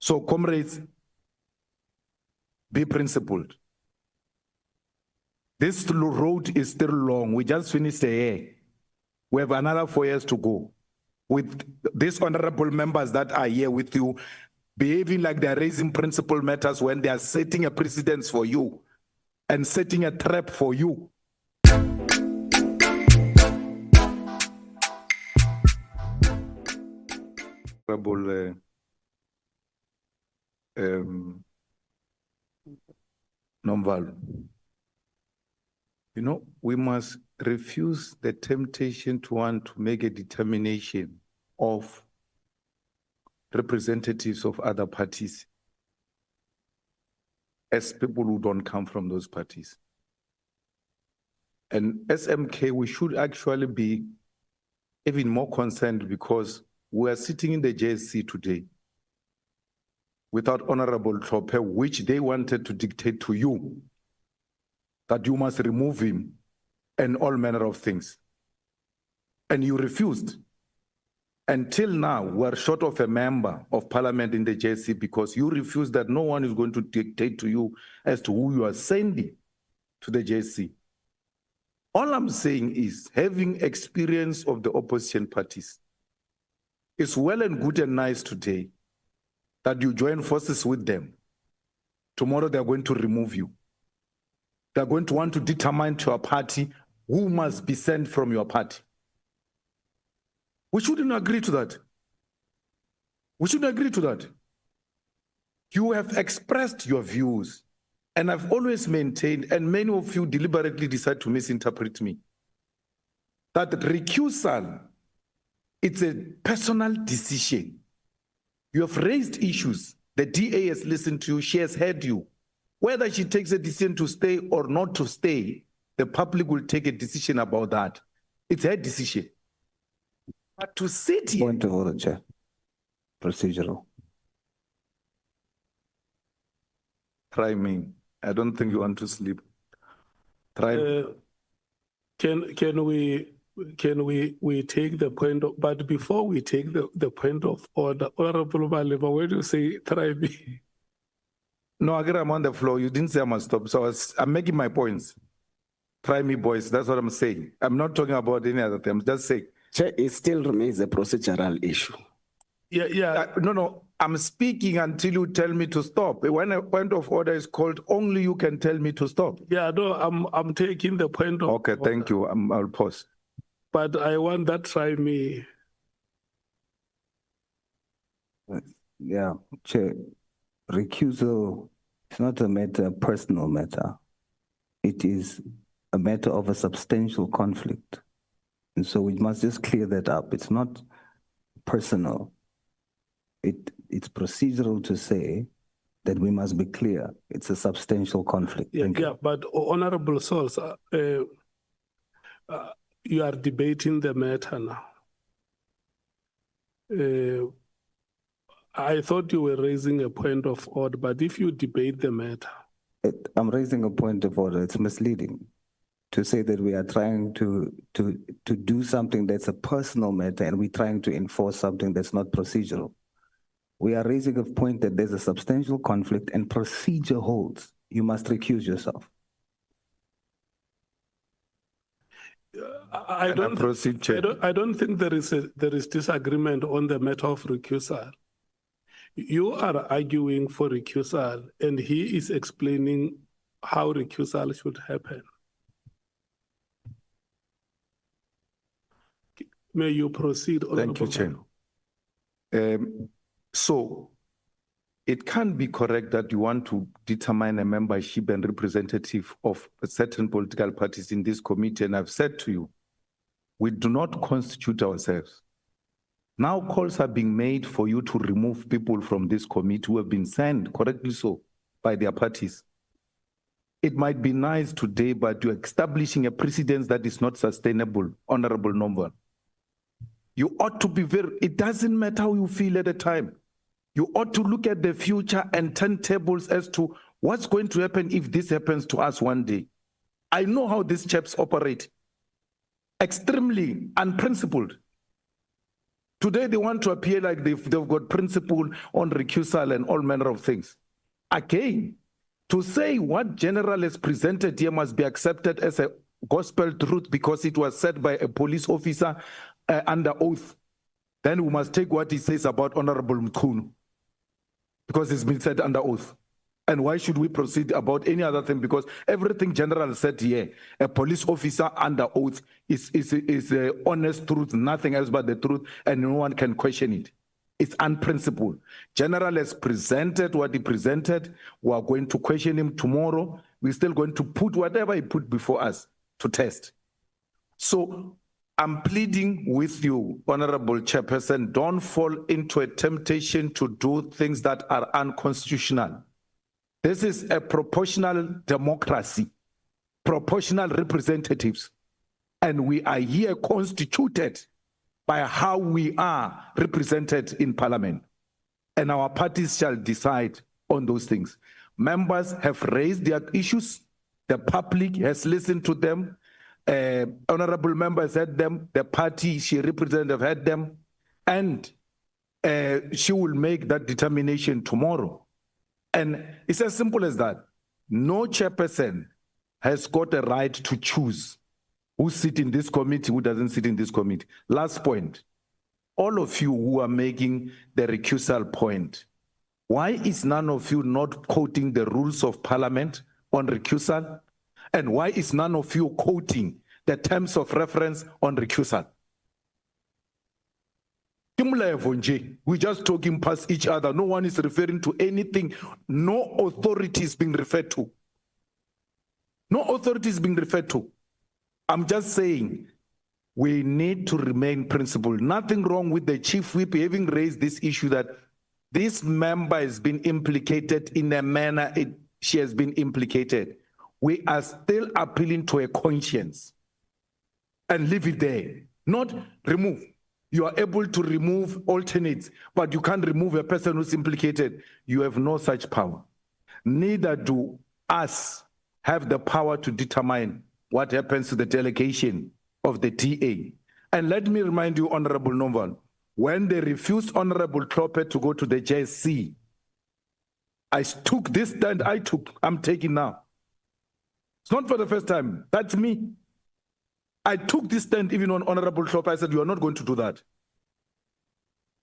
So, comrades, be principled. This road is still long. We just finished a year. We have another 4 years to go. With these honorable members that are here with you, behaving like they're raising principal matters when they are setting a precedence for you and setting a trap for you. Honorable Nomvalo, you know, we must refuse the temptation to want to make a determination of representatives of other parties as people who don't come from those parties. And SMK, we should actually be even more concerned because we are sitting in the JSC today without Honorable Tlhophe, which they wanted to dictate to you that you must remove him and all manner of things. And you refused. Until now, we're short of a member of parliament in the JSC because you refused that no one is going to dictate to you as to who you are sending to the JSC. All I'm saying is, having experience of the opposition parties, it's well and good and nice today that you join forces with them. Tomorrow they're going to remove you. They're going to want to determine to your party who must be sent from your party. We shouldn't agree to that. We shouldn't agree to that. You have expressed your views, and I've always maintained, and many of you deliberately decide to misinterpret me, that recusal, it's a personal decision. You have raised issues. The DA has listened to you. She has heard you. Whether she takes a decision to stay or not to stay, the public will take a decision about that. It's her decision. But to sit here... Point of order, Chair. Procedural. Try me. I don't think you want to sleep. Try. Can we take the point of, but before we take the point of order, Honorable Malema, where do you say try me? No, I'm on the floor. You didn't say I must stop. So I'm making my points. Try me, boys. That's what I'm saying. I'm not talking about any other thing. I'm just saying. Chair, it still remains a procedural issue. Yeah. No. I'm speaking until you tell me to stop. When a point of order is called, only you can tell me to stop. Yeah, no, I'm taking the point of Okay, order. thank you. I'll pause. But I want that try me. Yeah, Chair, recusal is not a personal matter. It is a matter of a substantial conflict. And so we must just clear that up. It's not personal. It's procedural to say that we must be clear. It's a substantial conflict. Yeah, but Honorable Souls, you are debating the matter now. I thought you were raising a point of order, but if you debate the matter... I'm raising a point of order. It's misleading to say that we are trying to do something that's a personal matter and we're trying to enforce something that's not procedural. We are raising a point that there's a substantial conflict and procedure holds. You must recuse yourself. I don't think there is disagreement on the matter of recusal. You are arguing for recusal, and he is explaining how recusal should happen. May you proceed, Honorable. Thank you, Chair. So, it can't be correct that you want to determine a membership and representative of certain political parties in this committee, and I've said to you, we do not constitute ourselves. Now calls are being made for you to remove people from this committee who have been sent, correctly so, by their parties. It might be nice today, but you're establishing a precedence that is not sustainable, Honorable Nomvalo. You ought to be it doesn't matter how you feel at the time. You ought to look at the future and turn tables as to what's going to happen if this happens to us one day. I know how these chaps operate. Extremely unprincipled. Today they want to appear like they've got principle on recusal and all manner of things. Again, to say what General has presented here must be accepted as a gospel truth because it was said by a police officer under oath, then we must take what he says about Honorable Mkweli because it's been said under oath. And why should we proceed about any other thing? Because everything General said here, a police officer under oath is a honest truth, nothing else but the truth, and no one can question it. It's unprincipled. General has presented what he presented. We are going to question him tomorrow. We're still going to put whatever he put before us to test. So I'm pleading with you, Honorable Chairperson, don't fall into a temptation to do things that are unconstitutional. This is a proportional democracy, proportional representatives, and we are here constituted by how we are represented in Parliament, and our parties shall decide on those things. Members have raised their issues, the public has listened to them, honorable members had them, the party she represents have had them, and she will make that determination tomorrow. And it's as simple as that. No chairperson has got a right to choose who sits in this committee, who doesn't sit in this committee. Last point, all of you who are making the recusal point, why is none of you not quoting the rules of Parliament on recusal? And why is none of you quoting the terms of reference on recusal? We're just talking past each other. No one is referring to anything. No authority is being referred to. No authority is being referred to. I'm just saying we need to remain principled. Nothing wrong with the chief whip having raised this issue that this member has been implicated in a manner she has been implicated. We are still appealing to a conscience and leave it there, not remove. You are able to remove alternates, but you can't remove a person who's implicated. You have no such power. Neither do us have the power to determine what happens to the delegation of the DA. And let me remind you, Honorable Noval, when they refused Honorable Kloppe to go to the JSC, I took this stand I'm taking now. It's not for the first time, that's me. I took this stand even on Honorable Kloppe. I said, you are not going to do that.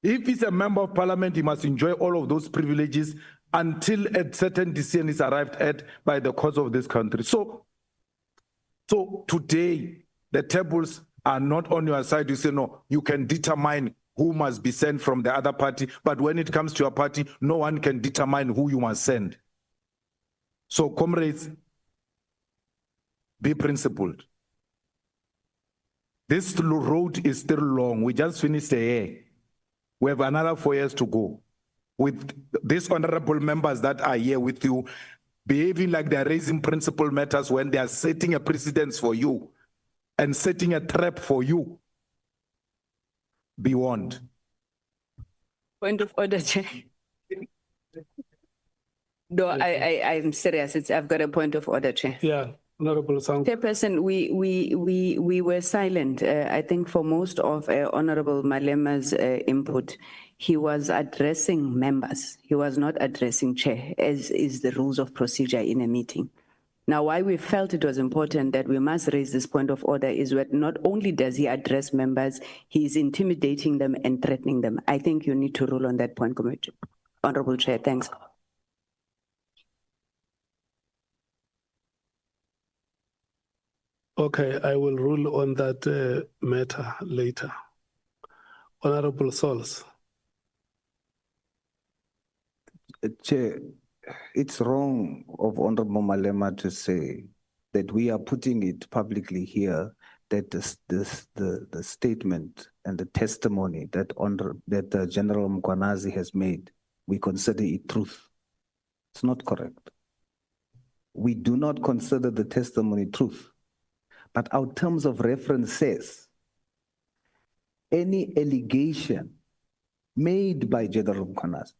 If he's a member of Parliament, he must enjoy all of those privileges until a certain decision is arrived at by the courts of this country. So today, the tables are not on your side. You say, no, you can determine who must be sent from the other party. But when it comes to your party, no one can determine who you must send. So comrades, be principled. This road is still long. We just finished a year. We have another 4 years to go. With these honorable members that are here with you, behaving like they're raising principal matters when they are setting a precedence for you and setting a trap for you. Be warned. Point of order, Chair. No, I'm serious. I've got a point of order, Chair. Yeah. Honorable Sang. Chairperson, we were silent. I think for most of Honorable Malema's input, he was addressing members. He was not addressing Chair, as is the rules of procedure in a meeting. Now, why we felt it was important that we must raise this point of order is that not only does he address members, he is intimidating them and threatening them. I think you need to rule on that point, Honorable Chair. Thanks. Okay, I will rule on that matter later. Honorable Sols. Chair, it's wrong of Honorable Malema to say that we are putting it publicly here that the statement and the testimony that General Mkwanazi has made, we consider it truth. It's not correct. We do not consider the testimony truth. But our terms of reference says any allegation made by General Mkwanazi,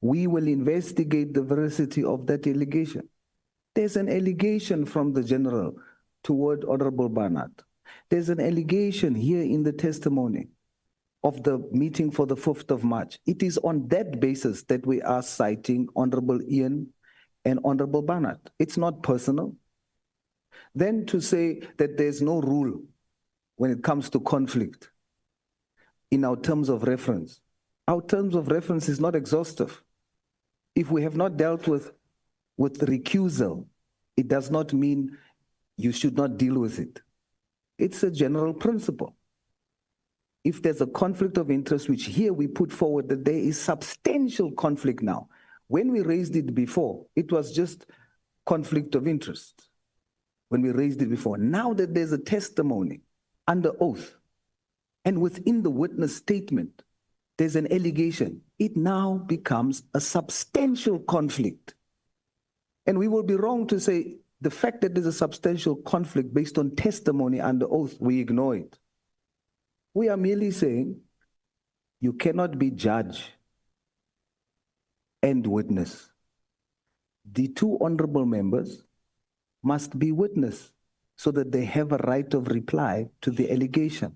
we will investigate the veracity of that allegation. There's an allegation from the General toward Honorable Barnard. There's an allegation here in the testimony. of the meeting for the 5th of March. It is on that basis that we are citing Honorable Ian and Honorable Barnard. It's not personal. Then to say that there's no rule when it comes to conflict in our terms of reference. Our terms of reference is not exhaustive. If we have not dealt with recusal, it does not mean you should not deal with it. It's a general principle. If there's a conflict of interest, which here we put forward that there is substantial conflict now. When we raised it before, it was just conflict of interest. When we raised it before, now that there's a testimony under oath, and within the witness statement, there's an allegation, it now becomes a substantial conflict. And we will be wrong to say the fact that there's a substantial conflict based on testimony under oath, we ignore it. We are merely saying you cannot be judge and witness. The two honorable members must be witness so that they have a right of reply to the allegation.